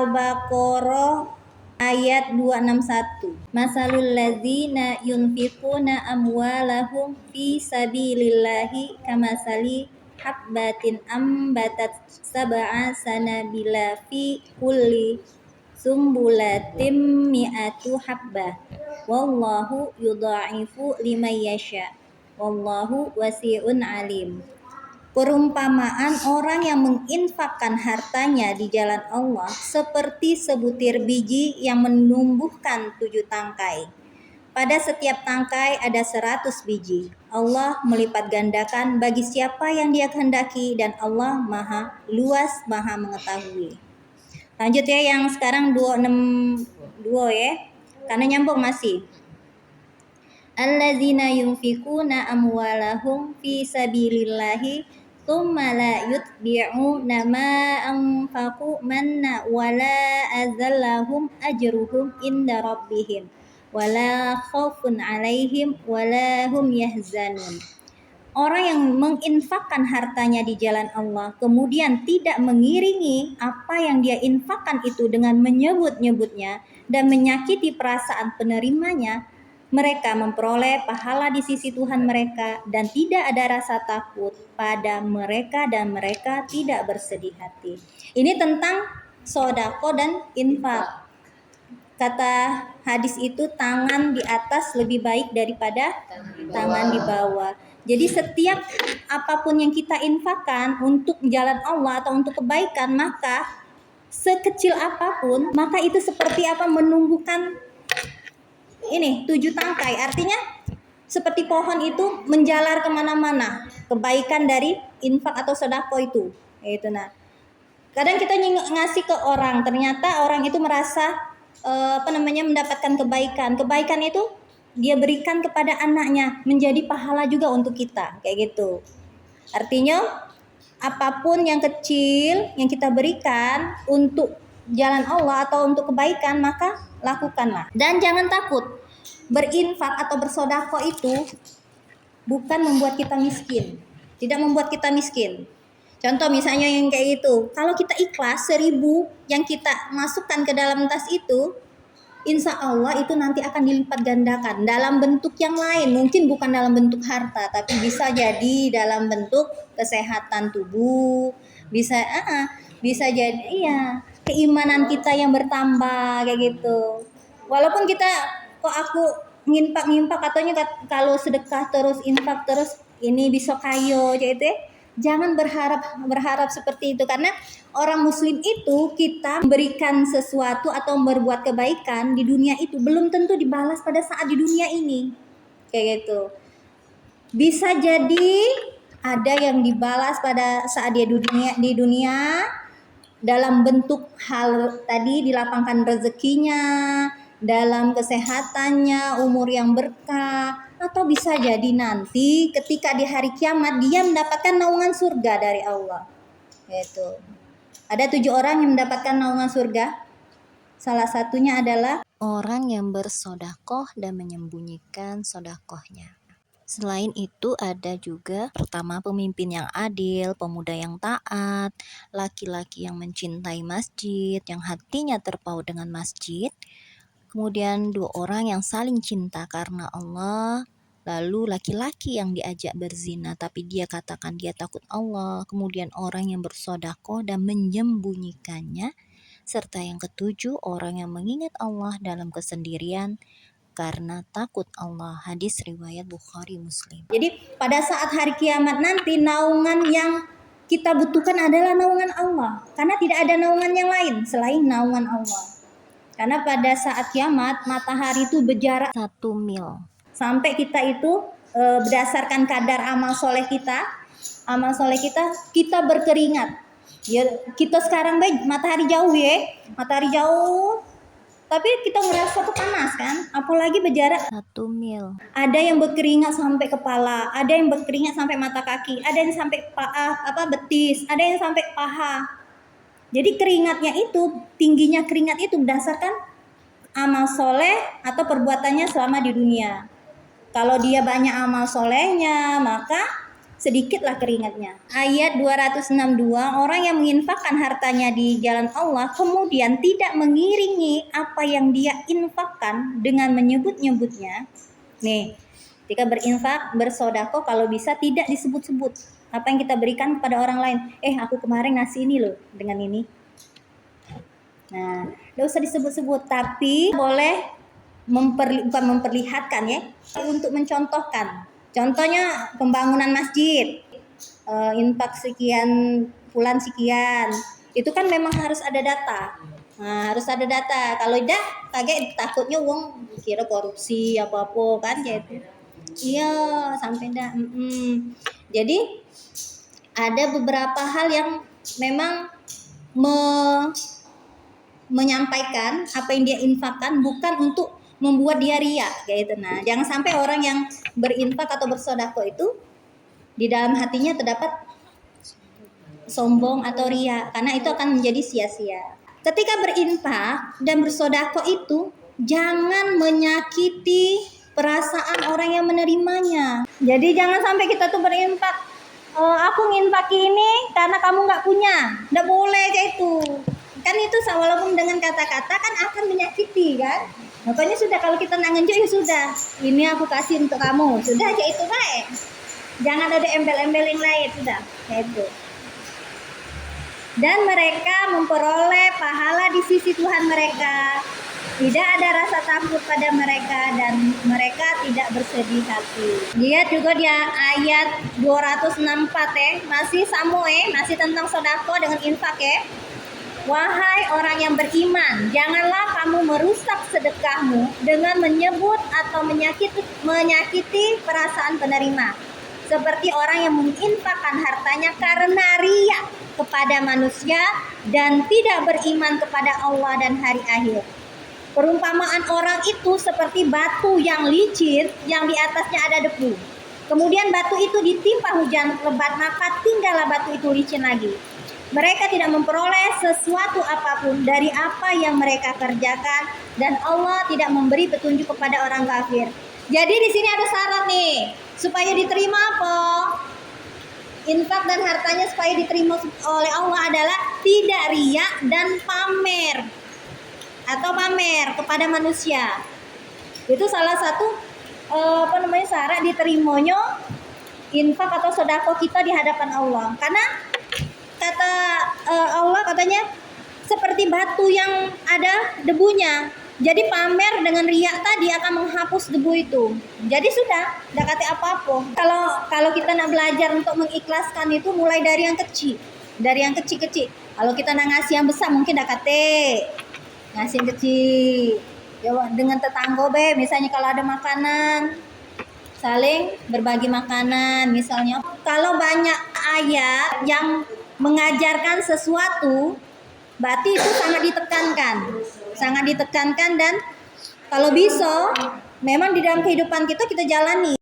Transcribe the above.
Al-Baqarah ayat 261. Masalul ladzina yunfiquna amwalahum fi sabilillahi kamasali habbatin ambatat sab'a sanabila fi kulli sumbulatim mi'atu habbah wallahu yudha'ifu liman yasha wallahu wasi'un alim. Perumpamaan orang yang menginfakkan hartanya di jalan Allah seperti sebutir biji yang menumbuhkan 7 tangkai. Pada setiap tangkai ada 100 biji. Allah melipat gandakan bagi siapa yang Dia kehendaki dan Allah Maha luas, Maha mengetahui. Lanjut ya, yang sekarang 262 ya. Karena nyambung masih. Allazina yunfikuna amwalahum fi sabilillahi tsumma la yutbi'una ma anfaqu manna wala azallahum ajruhum inda rabbihim wala khaufun 'alaihim wala hum yahzanun. Orang yang menginfakkan hartanya di jalan Allah kemudian tidak mengiringi apa yang dia infakkan itu dengan menyebut-nyebutnya dan menyakiti perasaan penerimanya, mereka memperoleh pahala di sisi Tuhan mereka dan tidak ada rasa takut pada mereka dan mereka tidak bersedih hati. Ini tentang sodako dan infak. Kata hadis itu tangan di atas lebih baik daripada tangan di bawah. Jadi setiap apapun yang kita infakkan untuk jalan Allah atau untuk kebaikan, maka sekecil apapun, maka itu seperti apa menumbuhkan 7 tangkai. Artinya seperti pohon itu menjalar kemana-mana kebaikan dari infak atau sedekah itu. Nah, kadang kita ngasih ke orang, ternyata orang itu merasa mendapatkan kebaikan itu dia berikan kepada anaknya, menjadi pahala juga untuk kita, kayak gitu. Artinya apapun yang kecil yang kita berikan untuk jalan Allah atau untuk kebaikan, maka lakukanlah. Dan jangan takut. Berinfak atau bersedekah itu bukan membuat kita miskin. Tidak membuat kita miskin. Contoh misalnya yang kayak itu. Kalau kita ikhlas 1000 yang kita masukkan ke dalam tas itu, insya Allah itu nanti akan dilipat gandakan dalam bentuk yang lain. Mungkin bukan dalam bentuk harta, tapi bisa jadi dalam bentuk kesehatan tubuh. Bisa jadi keimanan kita yang bertambah kayak gitu. Walaupun kita kok aku ngimpak katanya kalau sedekah terus infak terus ini bisa kayo gitu. Jangan berharap seperti itu, karena orang muslim itu kita memberikan sesuatu atau berbuat kebaikan di dunia itu belum tentu dibalas pada saat di dunia ini. Kayak gitu. Bisa jadi ada yang dibalas pada saat dia di dunia dalam bentuk hal tadi, dilapangkan rezekinya, dalam kesehatannya, umur yang berkah, atau bisa jadi nanti ketika di hari kiamat dia mendapatkan naungan surga dari Allah. Gitu. Ada 7 orang yang mendapatkan naungan surga. Salah satunya adalah orang yang bersodakoh dan menyembunyikan sodakohnya. Selain itu ada juga pertama pemimpin yang adil, pemuda yang taat, laki-laki yang mencintai masjid, yang hatinya terpaut dengan masjid. Kemudian 2 orang yang saling cinta karena Allah. Lalu laki-laki yang diajak berzina tapi dia katakan dia takut Allah. Kemudian orang yang bersodakoh dan menyembunyikannya. Serta yang ketujuh orang yang mengingat Allah dalam kesendirian karena takut Allah. Hadis riwayat Bukhari Muslim. Jadi pada saat hari kiamat nanti naungan yang kita butuhkan adalah naungan Allah. Karena tidak ada naungan yang lain selain naungan Allah. Karena pada saat kiamat matahari itu berjarak 1 mil. Sampai kita itu berdasarkan kadar amal soleh kita berkeringat. Ya, kita sekarang baik matahari jauh, tapi kita ngerasa tuh panas kan, apalagi berjarak 1 mil. Ada yang berkeringat sampai kepala, ada yang berkeringat sampai mata kaki, ada yang sampai betis, ada yang sampai paha. Jadi tingginya keringat itu berdasarkan amal soleh atau perbuatannya selama di dunia. Kalau dia banyak amal solehnya, maka sedikitlah keringatnya. Ayat 262, orang yang menginfakkan hartanya di jalan Allah kemudian tidak mengiringi apa yang dia infakkan dengan menyebut-nyebutnya. Nih, ketika berinfak, bersedekah kalau bisa tidak disebut-sebut apa yang kita berikan kepada orang lain. Aku kemarin ngasih ini loh dengan ini. Nah, tidak usah disebut-sebut, tapi boleh bukan memperlihatkan ya, untuk mencontohkan. Contohnya pembangunan masjid, infak sekian, bulan sekian, itu kan memang harus ada data. Nah, harus ada data. Kalau tidak, kaget takutnya uang kira korupsi apa-apa kan gitu. Iya, sampai dah. Jadi ada beberapa hal yang memang menyampaikan apa yang dia infakkan bukan untuk membuat dia riak gitu. Nah, jangan sampai orang yang berinfak atau bersedekah itu di dalam hatinya terdapat sombong atau riak, karena itu akan menjadi sia-sia. Ketika berinfak dan bersedekah itu jangan menyakiti perasaan orang yang menerimanya. Jadi jangan sampai kita tuh berinfak, aku nginfak ini karena kamu nggak punya, nggak boleh kayak itu. Kan itu walaupun dengan kata-kata kan akan menyakiti kan. Makanya sudah kalau kita nangenjuk ya sudah, ini aku kasih untuk kamu, sudah aja itu baik. Jangan ada embel-embel yang lain, sudah kayak itu. Dan mereka memperoleh pahala di sisi Tuhan mereka. Tidak ada rasa takut pada mereka dan mereka tidak bersedih hati. Lihat juga di ayat 264 masih sama masih tentang sedekah dengan infak Wahai orang yang beriman, janganlah kamu merusak sedekahmu dengan menyebut atau menyakiti perasaan penerima. Seperti orang yang menginfakkan hartanya karena riya kepada manusia dan tidak beriman kepada Allah dan hari akhir. Perumpamaan orang itu seperti batu yang licin yang di atasnya ada debu. Kemudian batu itu ditimpa hujan lebat, maka tinggallah batu itu licin lagi. Mereka tidak memperoleh sesuatu apapun dari apa yang mereka kerjakan dan Allah tidak memberi petunjuk kepada orang kafir. Jadi di sini ada syarat nih supaya diterima apa? Infak dan hartanya supaya diterima oleh Allah adalah tidak riya dan pamer atau pamer kepada manusia. Itu salah satu syarat diterimanya infak atau sedekah kita di hadapan Allah. Karena kata Allah katanya seperti batu yang ada debunya. Jadi pamer dengan riak tadi akan menghapus debu itu. Jadi sudah, tidak kata apa-apa. Kalau kita nak belajar untuk mengikhlaskan itu mulai dari yang kecil. Dari yang kecil-kecil. Kalau kita nak ngasih yang besar mungkin tidak kata. Ngasih yang kecil. Ya, dengan tetangga misalnya kalau ada makanan, saling berbagi makanan misalnya. Kalau banyak ayat yang mengajarkan sesuatu, berarti itu sangat ditekankan dan kalau bisa memang di dalam kehidupan kita jalani.